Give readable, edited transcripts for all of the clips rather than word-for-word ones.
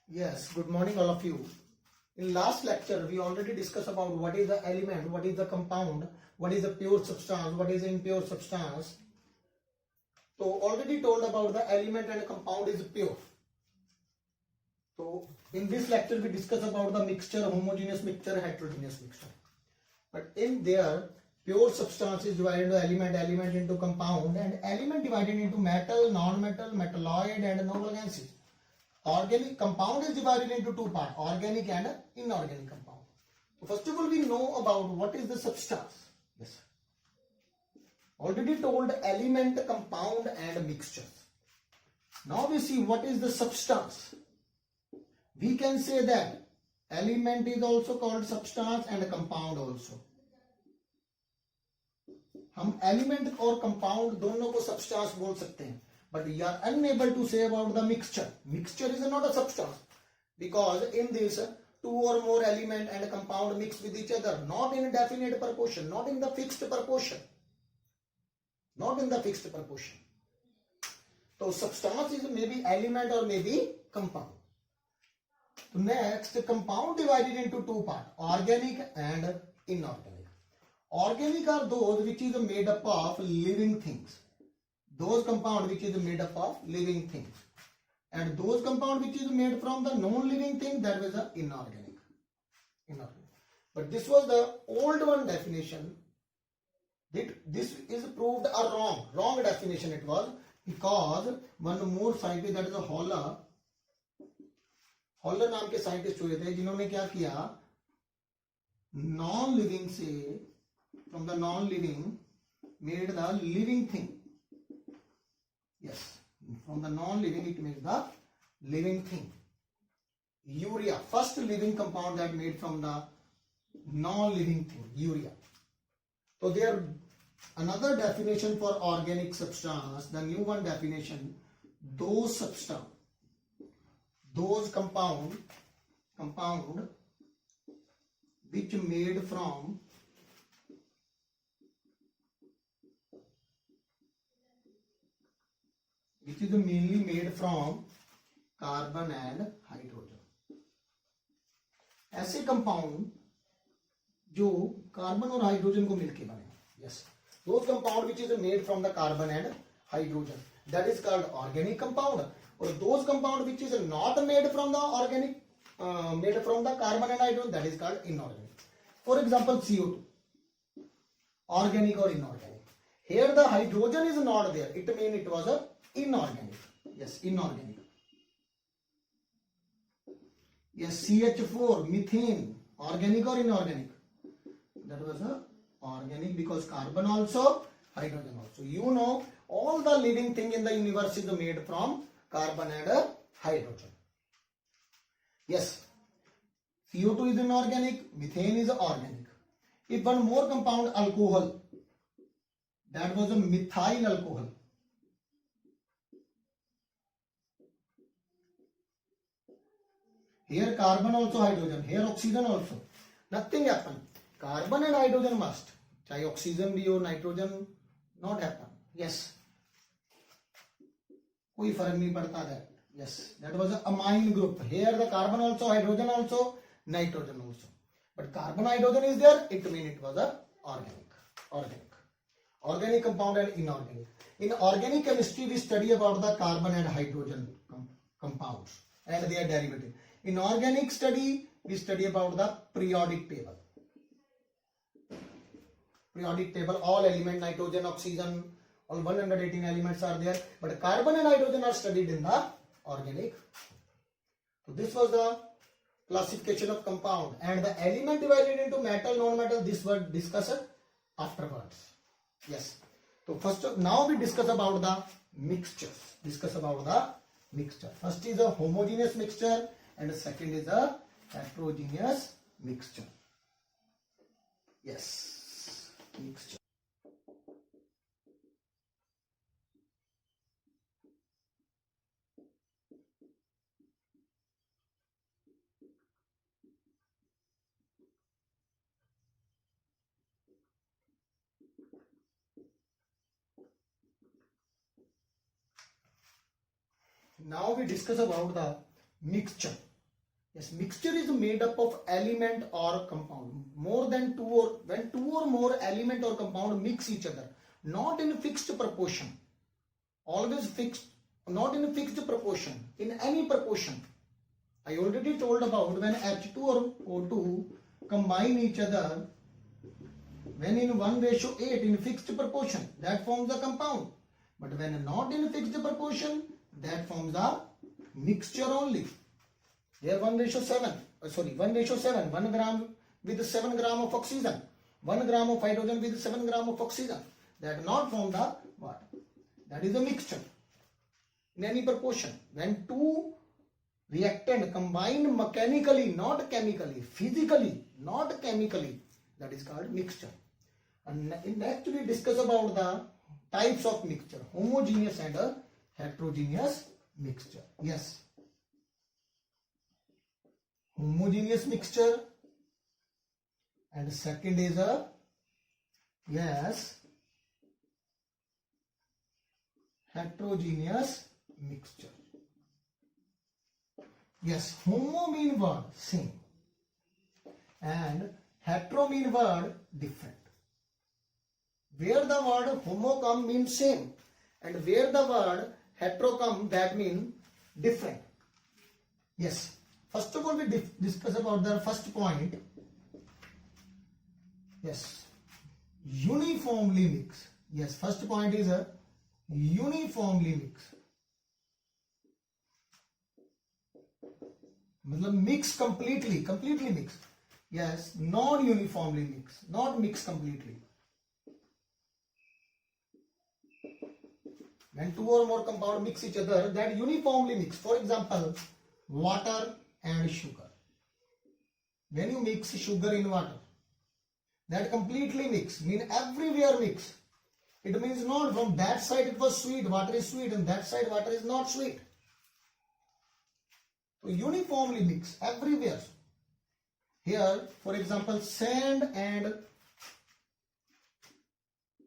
Yes, good morning all of you. In last lecture, we already discussed about what is the element, what is the compound, what is the pure substance, what is the impure substance. So already told about the element and compound is pure. So in this lecture, we discuss about the mixture, homogeneous mixture, heterogeneous mixture. But in there, pure substance is divided into element, element into compound, and element divided into metal, non-metal, metalloid, and noble gases. Organic compound is divided into two parts, organic and inorganic compound. So first of all, we know about what is the substance. Yes. Already told element, compound and mixture. Now we see what is the substance. We can say that element is also called substance and compound also. हम element और compound दोनों को substance बोल सकते हैं. But we are unable to say about the mixture. Mixture is not a substance because in this two or more element and compound mix with each other, not in definite proportion, not in the fixed proportion. Not in the fixed proportion. So substance is maybe element or maybe compound. So next, compound divided into two parts, organic and inorganic. Organic are those which is made up of living things. Those compound which is made up of living things, and those compound which is made from the non-living thing, that was the inorganic. But this was the old one definition. This is proved a wrong definition it was, because one more scientist, that is a हॉलर नाम के scientist हुए थे जिन्होंने क्या किया, non living से, from the non living made the living thing. Yes, from the non-living it makes the living thing. Urea, first living compound that made from the non-living thing, urea. So there another definition for organic substance, the new one definition, those substance, those compound which made from which is mainly made from carbon and hydrogen. ऐसे compound जो carbon और hydrogen को मिलकर बने. Yes, those compound which is made from the carbon and hydrogen, that is called organic compound. और those compound which is not made from the organic, made from the carbon and hydrogen, that is called inorganic. For example CO2, organic और inorganic. Here the hydrogen is not there, it mean it was a inorganic. Yes, inorganic. Yes, CH4, methane, organic or inorganic? That was a organic because carbon also, hydrogen also. You know, all the living thing in the universe is made from carbon and hydrogen. Yes, CO2 is inorganic, methane is organic. If one more compound, alcohol, that was a methyl alcohol. Here carbon also, hydrogen, here oxygen also. Nothing happen. Carbon and hydrogen must. चाहे oxygen भी हो, nitrogen not happen. Yes. कोई फर्क नहीं पड़ता that. Yes, that was a amine group. Here the carbon also, hydrogen also, nitrogen also. But carbon hydrogen is there, it means it was a organic. Organic compound and inorganic. In organic chemistry we study about the carbon and hydrogen compounds and their derivative. In organic study, we study about the periodic table. Periodic table, all element, nitrogen, oxygen, all 118 elements are there. But carbon and hydrogen are studied in the organic. So this was the classification of compound, and the element divided into metal, non-metal. This was discussed afterwards. Yes. So first, now we discuss about the mixtures. First is a homogeneous mixture, and the second is a heterogeneous mixture. Yes, mixture. Now we discuss about the mixture. Yes, mixture is made up of element or compound. More than two or when two or more element or compound mix each other, not in fixed proportion. Always fixed, not in fixed proportion, in any proportion. I already told about when H2 or O2 combine each other, when in 1:8 in fixed proportion, that forms a compound. But when not in fixed proportion, that forms a mixture only. They are 1:7. 1:7. 1 gram with 7 gram of oxygen. 1 gram of hydrogen with 7 gram of oxygen. That not form the water. That is a mixture. In any proportion. When two reactant combine mechanically, not chemically, physically, not chemically, that is called mixture. And next we discuss about the types of mixture, homogeneous and heterogeneous mixture. Yes. Homogeneous mixture, and second is a heterogeneous mixture. Yes, homo mean word same and hetero mean word different. Where the word homo come means same, and where the word hetero come, that mean different. Yes. First of all, we discuss about the first point. Yes, uniformly mix. Yes, first point is a uniformly mix. मतलब mix completely mix. Yes, non-uniformly mix, not mix completely. When two or more compound mix each other, that uniformly mix. For example, water and sugar. When you mix sugar in water, that completely mix, mean everywhere mix. It means not from that side it was sweet, water is sweet, and that side water is not sweet. So uniformly mix everywhere. Here, for example, sand and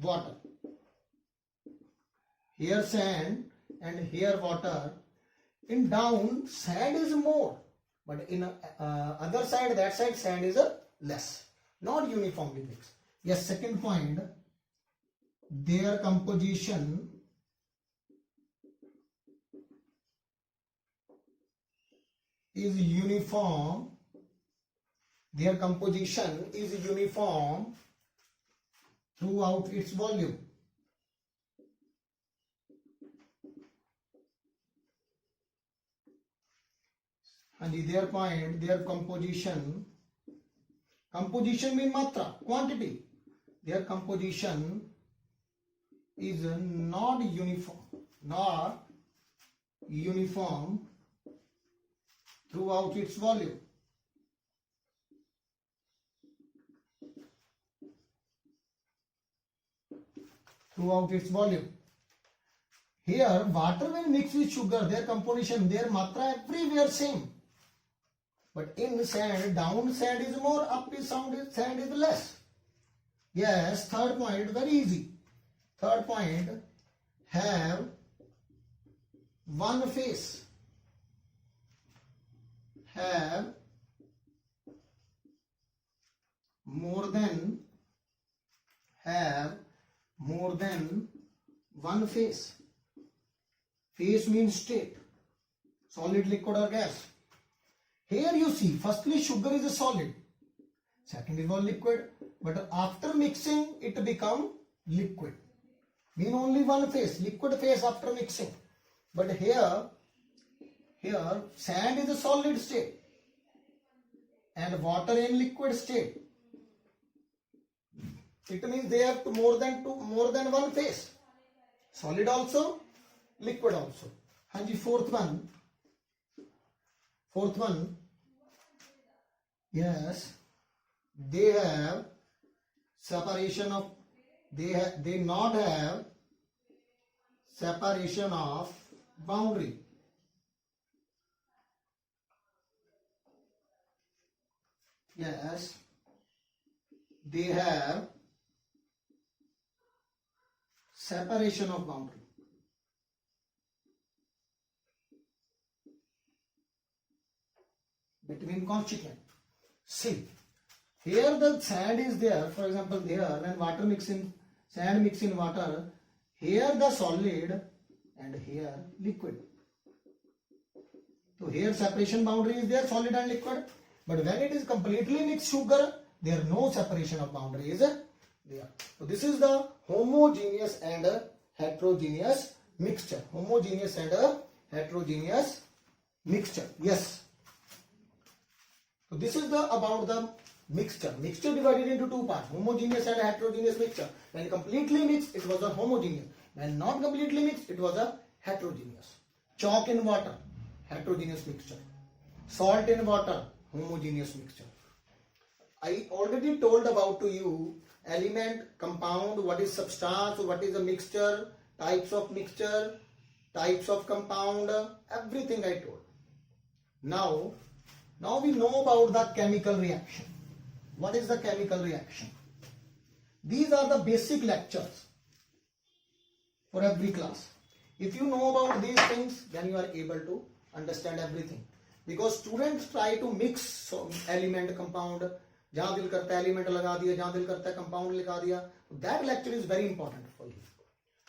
water. Here sand and here water. In down, sand is more. But in other side, that side sand is less. Not uniformly mixed. Yes, second point, their composition is uniform. Their composition is uniform throughout its volume. And their point, their composition means matra, quantity. Their composition is not uniform throughout its volume. Throughout its volume. Here, water when mixed with sugar, their composition, their matra everywhere same. But in sand, down sand is more, up is sand is less. Yes, third point, very easy. Third point, have one phase. Have more than one phase. Phase means state, solid, liquid or gas. Here you see, firstly sugar is a solid, second is one liquid, but after mixing it become liquid. Mean only one phase, liquid phase after mixing. But here sand is a solid state and water in liquid state. It means they have more than one phase, solid also, liquid also. Hanji, fourth one, yes, they have separation of, they not have separation of boundary. Yes, they have separation of boundary. between constituent. See, here the sand is there. For example, there when water mix in sand mix in water, here the solid and here liquid. So here separation boundary is there, solid and liquid. But when it is completely mixed sugar, there no separation of boundary is there. So this is the homogeneous and heterogeneous mixture. Homogeneous and heterogeneous mixture. Yes. So this is the about the mixture. Mixture divided into two parts, homogeneous and heterogeneous mixture. When completely mixed, it was a homogeneous. When not completely mixed, it was a heterogeneous. Chalk in water, heterogeneous mixture. Salt in water, homogeneous mixture. I already told about to you element, compound, what is substance, what is a mixture, types of mixture, types of compound, everything I told. Now we know about the chemical reaction. What is the chemical reaction? These are the basic lectures for every class. If you know about these things, then you are able to understand everything. Because students try to mix element, compound, जहाँ दिल करता है element लगा दिया, जहाँ दिल करता है कंपाउंड लगा दिया. That lecture is very important for you.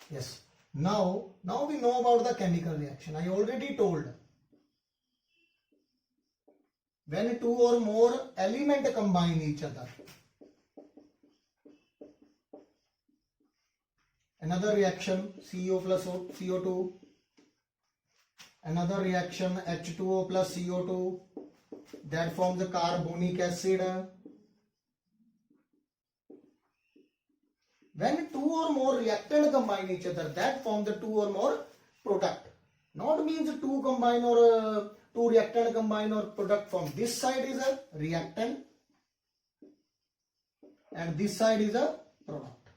Yes. Now we know about the chemical reaction. I already told. When two or more elements combine each other. Another reaction CO plus CO2. Another reaction H2O plus CO2. That forms the carbonic acid. When two or more reactant combine each other, that forms the two or more product. Not means two combine or two reactant combine or product form. This side is a reactant and this side is a product.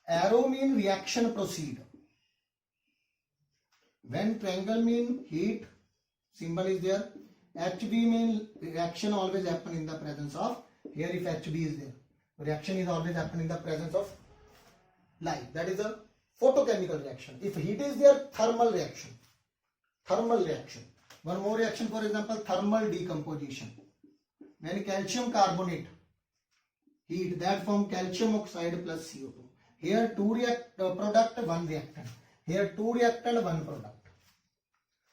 Arrow mean reaction proceed. When triangle mean heat, symbol is there. HB mean reaction always happen in the presence of. Here if HB is there, reaction is always happen in the presence of light. That is a photochemical reaction. If heat is there, thermal reaction. Thermal reaction. One more reaction, for example, thermal decomposition. When calcium carbonate, heat, that form calcium oxide plus CO2. Here two product, one reactant. Here two reactant, one product.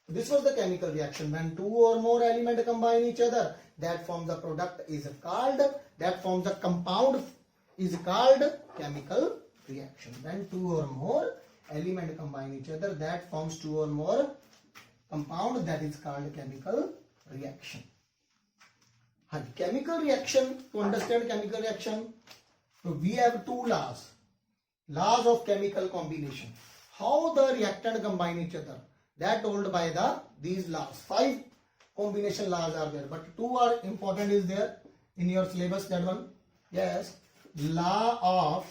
This was the chemical reaction. When two or more elements combine each other, that forms the product is called, that forms the compound is called chemical reaction. When two or more elements combine each other, that forms two or more compound, that is called chemical reaction. Chemical reaction, to understand chemical reaction, so we have two laws. Laws of chemical combination. How the reactant combine each other, that told by these laws. 5 combination laws are there, but 2 are important is there in your syllabus. That one, yes, law of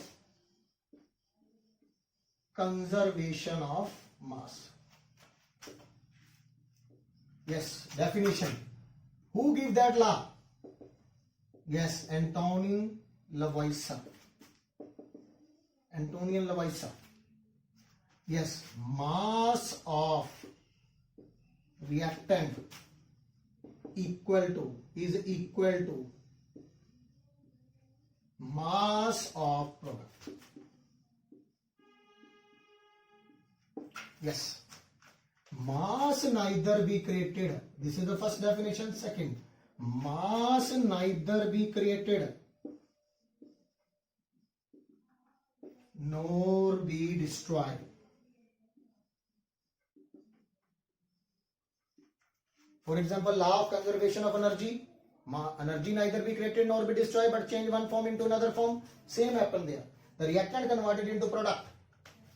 conservation of mass. Yes, definition. Who give that law? Yes, Antonin Lavoisier. Antonin Lavoisier. Yes, mass of reactant is equal to mass of product. Yes, mass neither be created. This is the first definition. Second, mass neither be created nor be destroyed. For example, law of conservation of energy. Energy neither be created nor be destroyed, but change one form into another form. Same happen there. The reactant converted into product.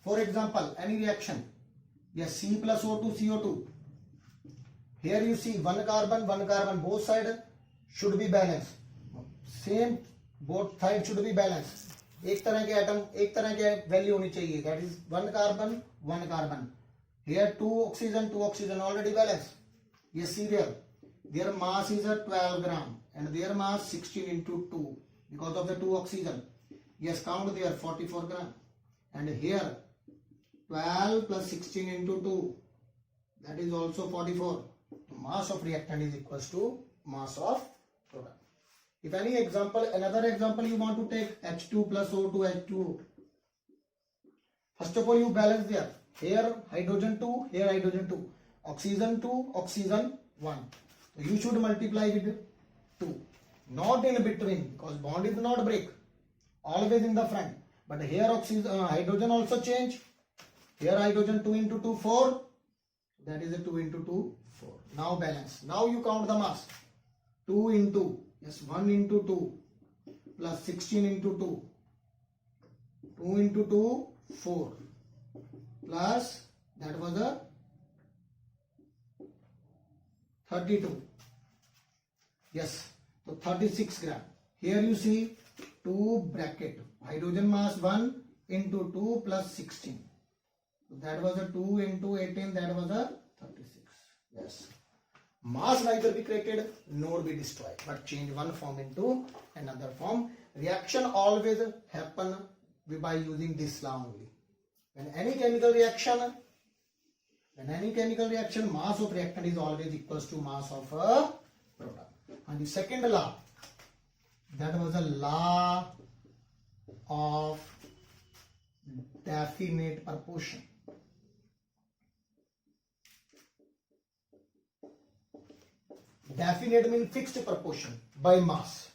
For example, any reaction. Yes, C plus O2, CO2. Here you see one carbon, both sides should be balanced. Same, both sides should be balanced. एक तरह के atom, एक तरह के value होनी चाहिए. That is one carbon. Here two oxygen already balanced. Yes, serial. Their mass is a 12 gram and their mass 16 into 2 because of the 2 oxygen. Yes, count there 44 gram. And here 12 plus 16 into 2, that is also 44. Mass of reactant is equals to mass of product. If any example, another example you want to take, H2 plus O2 H2O. First of all, you balance there. Here hydrogen 2, here hydrogen 2. Oxygen 2, oxygen 1. So you should multiply with 2. Not in between, because bond is not break. Always in the front. But here oxygen, hydrogen also change. Here hydrogen 2 into 2, 4. That is a 2 into 2, 4. Now balance. Now you count the mass. 2 into, yes, 1 into 2 plus 16 into 2. 2 into 2, 4 plus that was a 32. Yes, so 36 gram. Here you see 2 bracket. Hydrogen mass 1 into 2 plus 16. So that was a 2 into 18. That was a 36. Yes. Mass neither be created nor be destroyed, but change one form into another form. Reaction always happen by using this law only. When any chemical reaction, mass of reactant is always equals to mass of a product. And the second law, that was a law of definite proportion. Definite means fixed proportion by mass.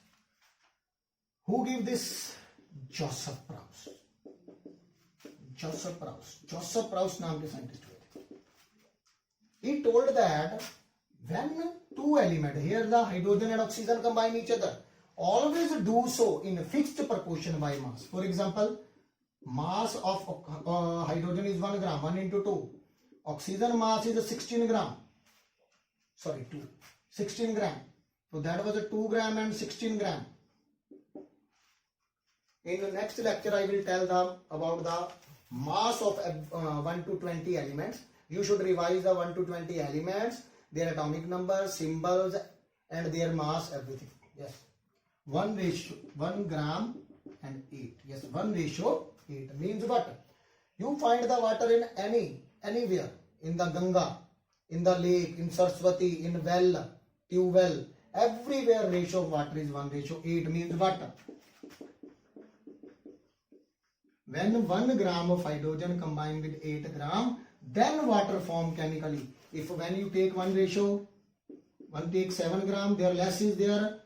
Who give this? Joseph Proust. Joseph Proust नाम के scientist हुए थे. He told that when two elements, here the hydrogen and oxygen combine each other, always do so in a fixed proportion by mass. For example, mass of hydrogen is 1 gram, 1 into 2. Oxygen mass is 16 gram. Sorry, 16 gram. So that was a 2 gram and 16 gram. In the next lecture, I will tell them about the mass of 1 to 20 elements. You should revise the 1 to 20 elements, their atomic number, symbols, and their mass, everything. Yes. 1 gram and 8. Yes, 1 ratio 8 means what? You find the water in anywhere, in the Ganga, in the lake, in Saraswati, in well, tube well, everywhere ratio of water is 1 ratio 8 means what? When 1 gram of hydrogen combine with 8 gram, then water form chemically. If when you take 1 ratio, 1 takes 7 gram, there less is there,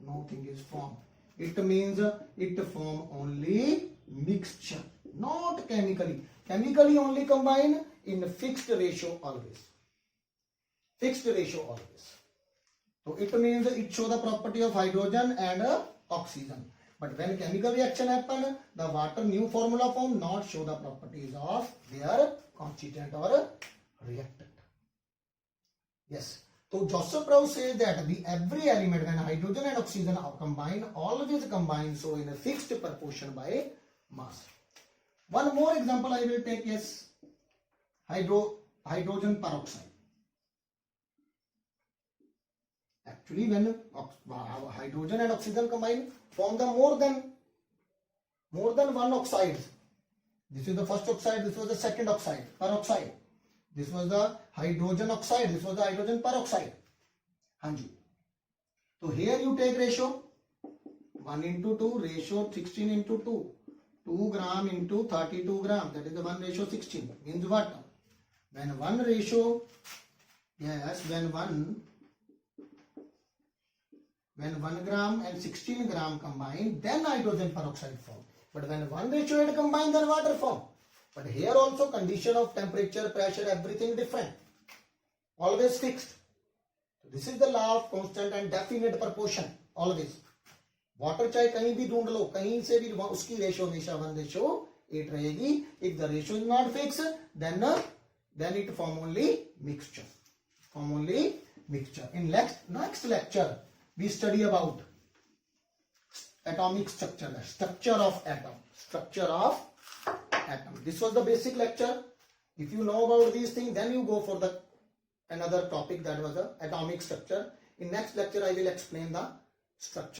nothing is formed. It means it form only mixture, not chemically. Chemically only combine in fixed ratio always. Fixed ratio always. So it means it show the property of hydrogen and oxygen. But when chemical reaction happen, the water new formula form not show the properties of their constituent or reactant. Yes. So Joseph Proust says that every element when hydrogen and oxygen are combined, always combine so in a fixed proportion by mass. One more example I will take is hydrogen peroxide. Actually, when hydrogen and oxygen combine, form the more than one oxide. This is the first oxide, this was the second oxide, peroxide. This was the hydrogen oxide, this was the hydrogen peroxide. Hanji. So here you take ratio 1 into 2, ratio 16 into 2. 2 gram into 32 gram, that is the 1 ratio 16. Means what? When 1 ratio, yes, when 1 gram and 16 gram combine, then hydrogen peroxide form. But when 1 ratio 8 combine, then water form. But here also condition of temperature, pressure, everything different. Always fixed. So this is the law of constant and definite proportion. Always. Water चाहे कहीं भी ढूंढ लो, कहीं से भी उसकी ratio हमेशा 1 ratio 8 रहेगी. If the ratio is not fixed, then it form only mixture. Form only mixture. In next lecture, we study about atomic structure, structure of atom. This was the basic lecture. If you know about these things, then you go for the another topic, that was the atomic structure. In next lecture, I will explain the structure.